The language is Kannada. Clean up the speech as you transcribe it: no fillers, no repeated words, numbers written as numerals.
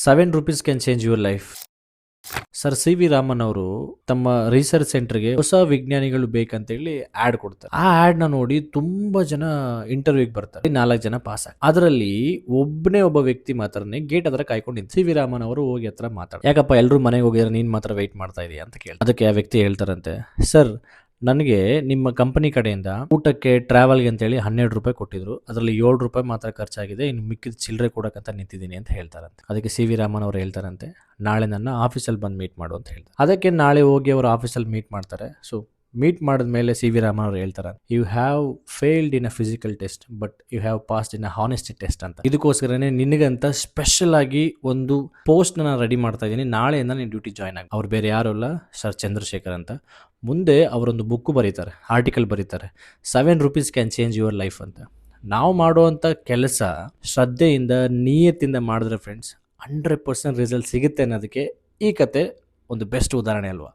7 rupees can change your life. Sir C V Raman ಅವರು ತಮ್ಮ ರಿಸರ್ಚ್ ಸೆಂಟರ್ಗೆ ಹೊಸ ವಿಜ್ಞಾನಿಗಳು ಬೇಕಂತೇಳಿ ಆಡ್ ಕೊಡ್ತಾರೆ. ಆ ಆಡ್ ನ ನೋಡಿ ತುಂಬಾ ಜನ ಇಂಟರ್ವ್ಯೂಗೆ ಬರ್ತಾರೆ. 4 ಜನ ಪಾಸ್ ಆಗಿ, ಅದರಲ್ಲಿ ಒಬ್ಬ ವ್ಯಕ್ತಿ ಮಾತ್ರನೇ ಗೇಟ್ ಹತ್ರ ಕಾಯ್ಕೊಂಡಿದ್ದು. ಸಿ ವಿ ರಾಮನ್ ಅವರು ಹೋಗಿ ಹತ್ರ ಮಾತಾಡ, ಯಾಕಪ್ಪ ಎಲ್ಲರೂ ಮನೆಗೆ ಹೋಗಿದ್ರೆ ನೀನ್ ಮಾತ್ರ ವೆಯ್ಟ್ ಮಾಡ್ತಾ ಇದೀಯ ಅಂತ ಕೇಳಿ, ಅದಕ್ಕೆ ಆ ವ್ಯಕ್ತಿ ಹೇಳ್ತಾರಂತೆ, ಸರ್ ನನಗೆ ನಿಮ್ಮ ಕಂಪನಿ ಕಡೆಯಿಂದ ಊಟಕ್ಕೆ ಟ್ರಾವೆಲ್ಗೆ ಅಂತೇಳಿ 12 ರೂಪಾಯಿ ಕೊಟ್ಟಿದ್ರು, ಅದರಲ್ಲಿ 7 ರೂಪಾಯಿ ಮಾತ್ರ ಖರ್ಚಾಗಿದೆ, ಇನ್ನು ಮಿಕ್ಕಿದ ಚಿಲ್ಲರೆ ಕೊಡಕ್ಕಂತ ನಿಂತಿದ್ದೀನಿ ಅಂತ ಹೇಳ್ತಾರಂತೆ. ಅದಕ್ಕೆ ಸಿ ವಿ ರಾಮನ್ ಅವರು ಹೇಳ್ತಾರಂತೆ, ನಾಳೆ ನನ್ನ ಆಫೀಸಲ್ಲಿ ಬಂದು ಮೀಟ್ ಮಾಡು ಅಂತ ಹೇಳ್ತಾರೆ. ಅದಕ್ಕೆ ನಾಳೆ ಹೋಗಿ ಅವರು ಆಫೀಸಲ್ಲಿ ಮೀಟ್ ಮಾಡ್ತಾರೆ. ಸೊ ಮೀಟ್ ಮಾಡಿದ್ಮೇಲೆ ಸಿ ವಿ ರಾಮನ್ ಅವರು ಹೇಳ್ತಾರೆ, you have failed in a physical test but you have passed in a honesty test ಅಂತ. ಇದಕ್ಕೋಸ್ಕರನೇ ನಿನಗಂತ ಸ್ಪೆಷಲ್ ಆಗಿ ಒಂದು ಪೋಸ್ಟ್ ನಾನು ರೆಡಿ ಮಾಡ್ತಾ ಇದ್ದೀನಿ, ನಾಳೆಯಿಂದ ನೀನು ಡ್ಯೂಟಿ ಜಾಯ್ನ್ ಆಗಿ. ಅವ್ರು ಬೇರೆ ಯಾರು ಅಲ್ಲ, ಸರ್ ಚಂದ್ರಶೇಖರ್ ಅಂತ. ಮುಂದೆ ಅವರೊಂದು ಬುಕ್ ಬರೀತಾರೆ, ಆರ್ಟಿಕಲ್ ಬರೀತಾರೆ, 7 rupees can change your life ಅಂತ. ನಾವು ಮಾಡುವಂಥ ಕೆಲಸ ಶ್ರದ್ಧೆಯಿಂದ ನಿಯತ್ತಿಂದ ಮಾಡಿದ್ರೆ ಫ್ರೆಂಡ್ಸ್ 100% ರಿಸಲ್ಟ್ ಸಿಗುತ್ತೆ ಅನ್ನೋದಕ್ಕೆ ಈ ಕತೆ ಒಂದು ಬೆಸ್ಟ್ ಉದಾಹರಣೆ ಅಲ್ವಾ.